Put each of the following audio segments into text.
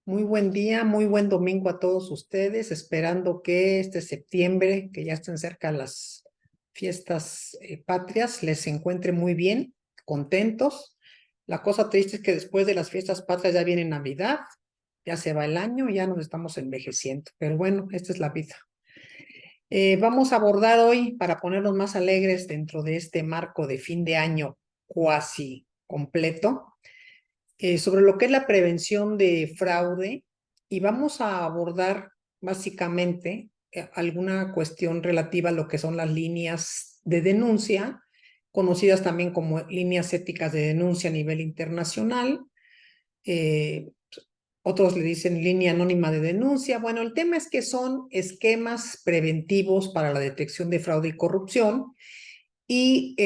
Muy buen día, muy buen domingo a todos ustedes, esperando que este septiembre, que ya estén cerca las fiestas patrias, les encuentre muy bien, contentos. La cosa triste es que después de las fiestas patrias ya viene Navidad, ya se va el año, ya nos estamos envejeciendo, pero bueno, esta es la vida. Vamos a abordar hoy, para ponernos más alegres dentro de este marco de fin de año cuasi completo, sobre lo que es la prevención de fraude, y vamos a abordar básicamente alguna cuestión relativa a lo que son las líneas de denuncia, conocidas también como líneas éticas de denuncia a nivel internacional. eh, Otros le dicen línea anónima de denuncia. Bueno, el tema es que son esquemas preventivos para la detección de fraude y corrupción, y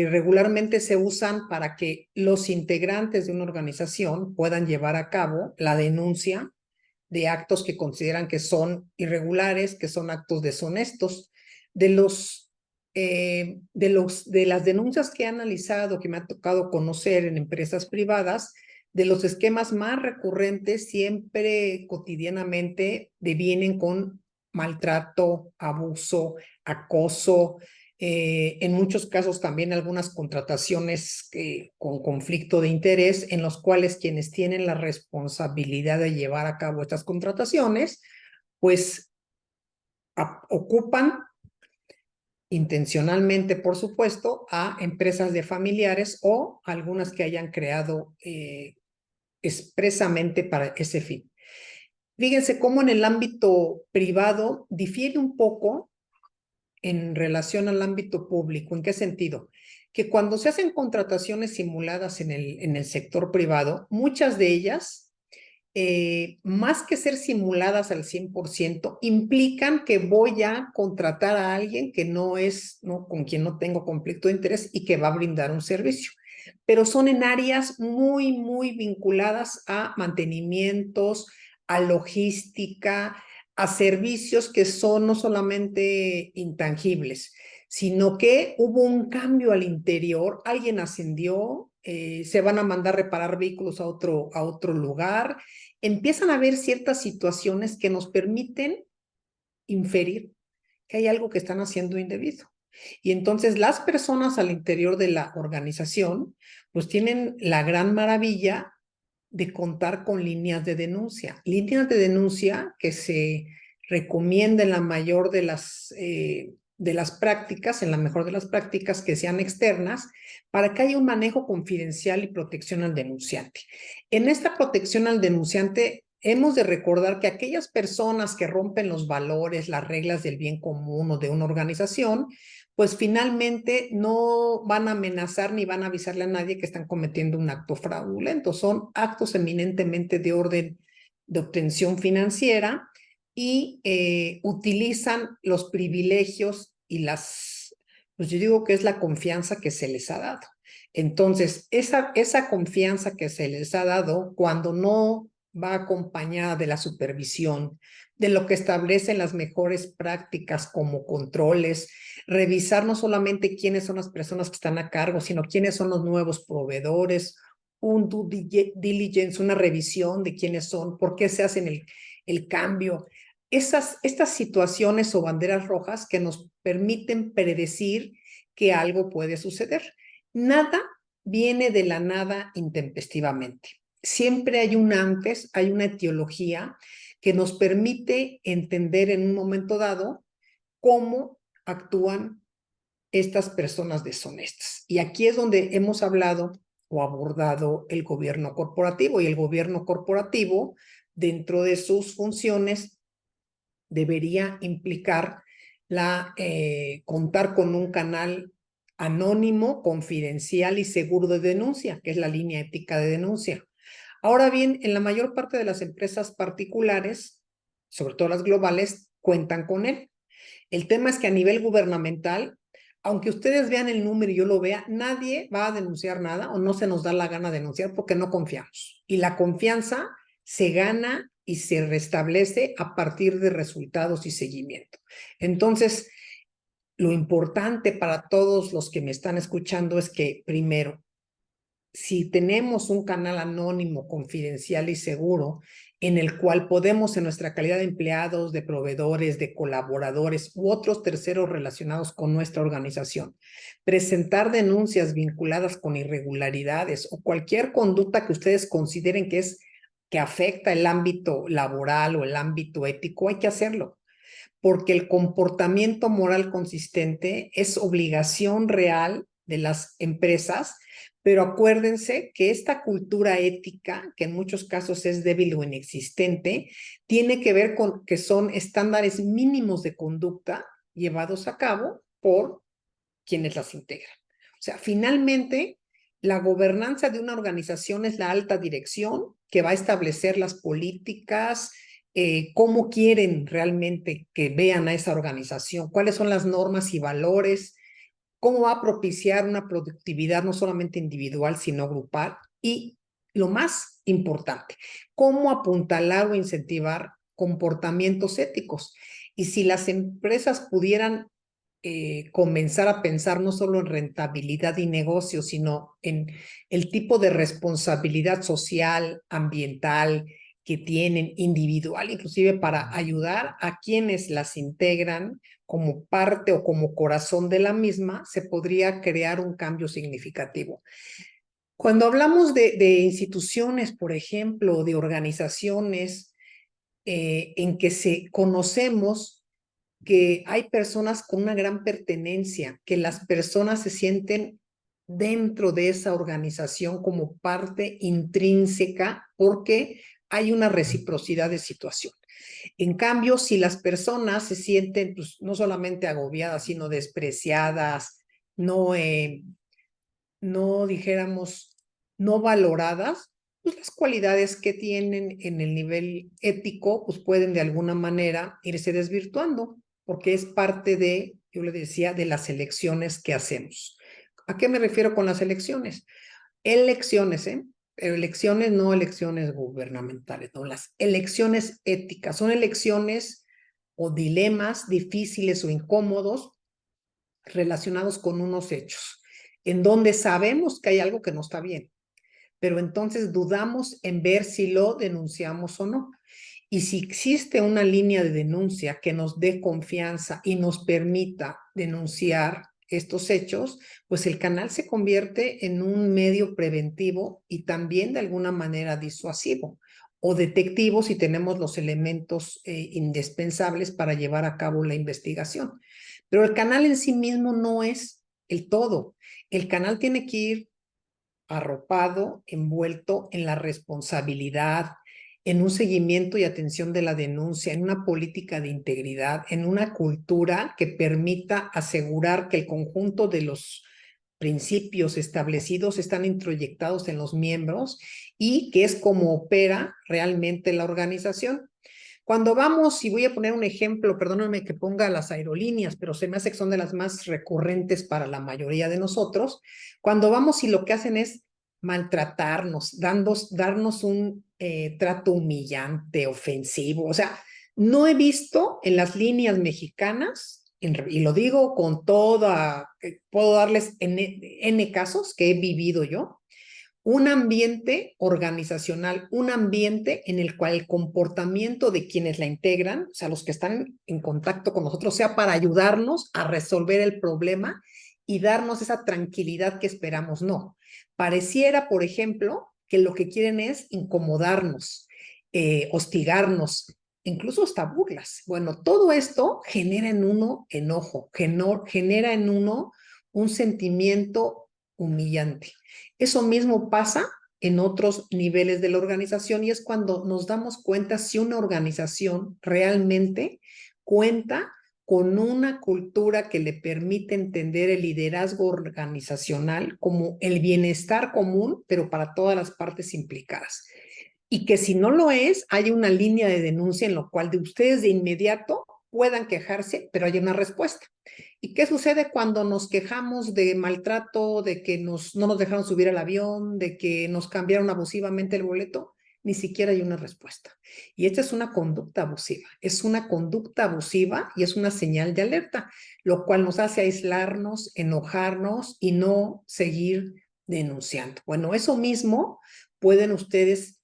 regularmente se usan para que los integrantes de una organización puedan llevar a cabo la denuncia de actos que consideran que son irregulares, que son actos deshonestos. De las denuncias que he analizado, que me ha tocado conocer en empresas privadas, de los esquemas más recurrentes, siempre cotidianamente devienen con maltrato, abuso, acoso, en muchos casos también algunas contrataciones con conflicto de interés, en los cuales quienes tienen la responsabilidad de llevar a cabo estas contrataciones, pues ocupan intencionalmente, por supuesto, a empresas de familiares o algunas que hayan creado expresamente para ese fin. Fíjense cómo en el ámbito privado difiere un poco en relación al ámbito público. ¿En qué sentido? Que cuando se hacen contrataciones simuladas en el sector privado, muchas de ellas, más que ser simuladas al 100%, implican que voy a contratar a alguien que no es, ¿no?, con quien no tengo conflicto de interés y que va a brindar un servicio. Pero son en áreas muy, muy vinculadas a mantenimientos, a logística, a servicios que son no solamente intangibles, sino que hubo un cambio al interior, alguien ascendió, se van a mandar reparar vehículos a otro lugar. Empiezan a haber ciertas situaciones que nos permiten inferir que hay algo que están haciendo indebido. Y entonces las personas al interior de la organización pues tienen la gran maravilla de contar con líneas de denuncia que se recomienda en la mayor de las prácticas, en la mejor de las prácticas, que sean externas, para que haya un manejo confidencial y protección al denunciante. En esta protección al denunciante hemos de recordar que aquellas personas que rompen los valores, las reglas del bien común o de una organización, pues finalmente no van a amenazar ni van a avisarle a nadie que están cometiendo un acto fraudulento. Son actos eminentemente de orden de obtención financiera, y utilizan los privilegios y pues yo digo que es la confianza que se les ha dado. Entonces, esa confianza que se les ha dado, cuando no va acompañada de la supervisión, de lo que establecen las mejores prácticas como controles, revisar no solamente quiénes son las personas que están a cargo, sino quiénes son los nuevos proveedores, un due diligence, una revisión de quiénes son, por qué se hacen el cambio. Estas situaciones o banderas rojas que nos permiten predecir que algo puede suceder. Nada viene de la nada intempestivamente. Siempre hay un antes, hay una etiología que nos permite entender en un momento dado cómo actúan estas personas deshonestas. Y aquí es donde hemos hablado o abordado el gobierno corporativo, y el gobierno corporativo, dentro de sus funciones, debería implicar contar con un canal anónimo, confidencial y seguro de denuncia, que es la línea ética de denuncia. Ahora bien, en la mayor parte de las empresas particulares, sobre todo las globales, cuentan con él. El tema es que a nivel gubernamental, aunque ustedes vean el número y yo lo vea, nadie va a denunciar nada, o no se nos da la gana de denunciar porque no confiamos. Y la confianza se gana y se restablece a partir de resultados y seguimiento. Entonces, lo importante para todos los que me están escuchando es que, primero, si tenemos un canal anónimo, confidencial y seguro, en el cual podemos, en nuestra calidad de empleados, de proveedores, de colaboradores u otros terceros relacionados con nuestra organización, presentar denuncias vinculadas con irregularidades o cualquier conducta que ustedes consideren que afecta el ámbito laboral o el ámbito ético, hay que hacerlo, porque el comportamiento moral consistente es obligación real de las empresas, pero acuérdense que esta cultura ética, que en muchos casos es débil o inexistente, tiene que ver con que son estándares mínimos de conducta llevados a cabo por quienes las integran. O sea, finalmente, la gobernanza de una organización es la alta dirección que va a establecer las políticas, cómo quieren realmente que vean a esa organización, cuáles son las normas y valores, cómo va a propiciar una productividad no solamente individual, sino grupal, y lo más importante, cómo apuntalar o incentivar comportamientos éticos. Y si las empresas pudieran comenzar a pensar no solo en rentabilidad y negocio, sino en el tipo de responsabilidad social, ambiental que tienen, individual, inclusive para ayudar a quienes las integran como parte o como corazón de la misma, se podría crear un cambio significativo. Cuando hablamos de instituciones, por ejemplo, de organizaciones en que conocemos que hay personas con una gran pertenencia, que las personas se sienten dentro de esa organización como parte intrínseca porque hay una reciprocidad de situación. En cambio, si las personas se sienten pues, no solamente agobiadas, sino despreciadas, no, no dijéramos, no valoradas, pues las cualidades que tienen en el nivel ético, pues pueden de alguna manera irse desvirtuando, porque es parte de, yo le decía, de las elecciones que hacemos. ¿A qué me refiero con las elecciones? Elecciones, ¿eh? Pero elecciones, no elecciones gubernamentales, no, las elecciones éticas, son elecciones o dilemas difíciles o incómodos relacionados con unos hechos, en donde sabemos que hay algo que no está bien, pero entonces dudamos en ver si lo denunciamos o no. Y si existe una línea de denuncia que nos dé confianza y nos permita denunciar estos hechos, pues el canal se convierte en un medio preventivo y también de alguna manera disuasivo o detectivo si tenemos los elementos indispensables para llevar a cabo la investigación. Pero el canal en sí mismo no es el todo. El canal tiene que ir arropado, envuelto en la responsabilidad, en un seguimiento y atención de la denuncia, en una política de integridad, en una cultura que permita asegurar que el conjunto de los principios establecidos están introyectados en los miembros y que es como opera realmente la organización. Cuando vamos, y voy a poner un ejemplo, perdónenme que ponga las aerolíneas, pero se me hace que son de las más recurrentes para la mayoría de nosotros, cuando vamos y lo que hacen es maltratarnos, darnos un trato humillante, ofensivo. O sea, no he visto en las líneas mexicanas, y lo digo con toda, puedo darles N casos que he vivido yo, un ambiente organizacional, un ambiente en el cual el comportamiento de quienes la integran, o sea, los que están en contacto con nosotros, sea para ayudarnos a resolver el problema y darnos esa tranquilidad que esperamos. No, pareciera, por ejemplo, que lo que quieren es incomodarnos, hostigarnos, incluso hasta burlas. Bueno, todo esto genera en uno enojo, genera en uno un sentimiento humillante. Eso mismo pasa en otros niveles de la organización y es cuando nos damos cuenta si una organización realmente cuenta con una cultura que le permite entender el liderazgo organizacional como el bienestar común, pero para todas las partes implicadas. Y que si no lo es, hay una línea de denuncia en lo cual de ustedes de inmediato puedan quejarse, pero hay una respuesta. ¿Y qué sucede cuando nos quejamos de maltrato, de que no nos dejaron subir al avión, de que nos cambiaron abusivamente el boleto? Ni siquiera hay una respuesta. Y esta es una conducta abusiva. Es una conducta abusiva y es una señal de alerta, lo cual nos hace aislarnos, enojarnos y no seguir denunciando. Bueno, eso mismo pueden ustedes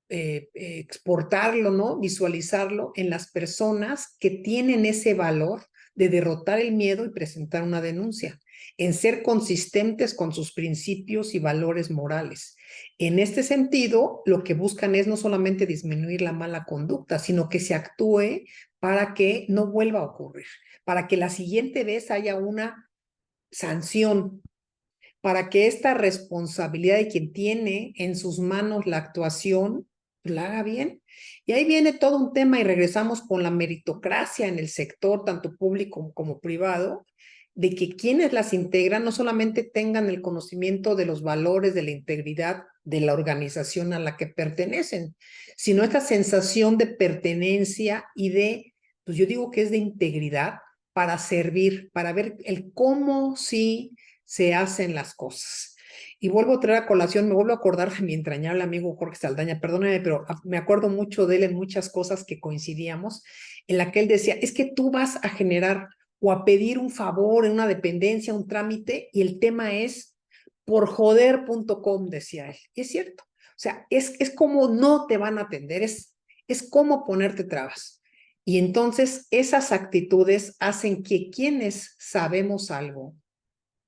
exportarlo, ¿no? Visualizarlo en las personas que tienen ese valor de derrotar el miedo y presentar una denuncia, en ser consistentes con sus principios y valores morales. En este sentido, lo que buscan es no solamente disminuir la mala conducta, sino que se actúe para que no vuelva a ocurrir, para que la siguiente vez haya una sanción, para que esta responsabilidad de quien tiene en sus manos la actuación la haga bien. Y ahí viene todo un tema y regresamos con la meritocracia en el sector, tanto público como privado, de que quienes las integran no solamente tengan el conocimiento de los valores, de la integridad de la organización a la que pertenecen, sino esta sensación de pertenencia y de, pues yo digo que es de integridad para servir, para ver el cómo sí se hacen las cosas. Y vuelvo a traer a colación, me vuelvo a acordar de mi entrañable amigo Jorge Saldaña, perdóname, pero me acuerdo mucho de él en muchas cosas que coincidíamos, en la que él decía, es que tú vas a generar o a pedir un favor en una dependencia, un trámite, y el tema es por joder.com, decía él. Y es cierto, o sea, es como no te van a atender, es como ponerte trabas. Y entonces esas actitudes hacen que quienes sabemos algo,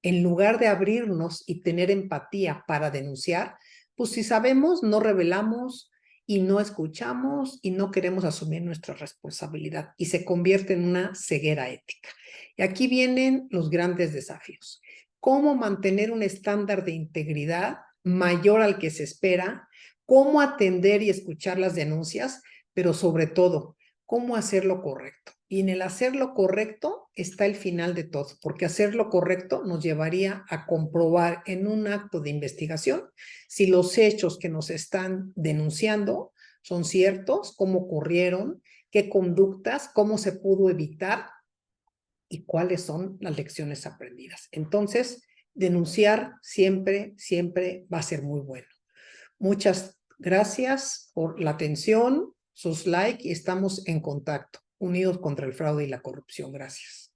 en lugar de abrirnos y tener empatía para denunciar, pues si sabemos, no revelamos y no escuchamos y no queremos asumir nuestra responsabilidad y se convierte en una ceguera ética. Y aquí vienen los grandes desafíos. ¿Cómo mantener un estándar de integridad mayor al que se espera? ¿Cómo atender y escuchar las denuncias? Pero sobre todo, ¿cómo hacer lo correcto? Y en el hacer lo correcto está el final de todo, porque hacer lo correcto nos llevaría a comprobar en un acto de investigación si los hechos que nos están denunciando son ciertos, cómo ocurrieron, qué conductas, cómo se pudo evitar y cuáles son las lecciones aprendidas. Entonces, denunciar siempre, siempre va a ser muy bueno. Muchas gracias por la atención, sus likes y estamos en contacto, unidos contra el fraude y la corrupción. Gracias.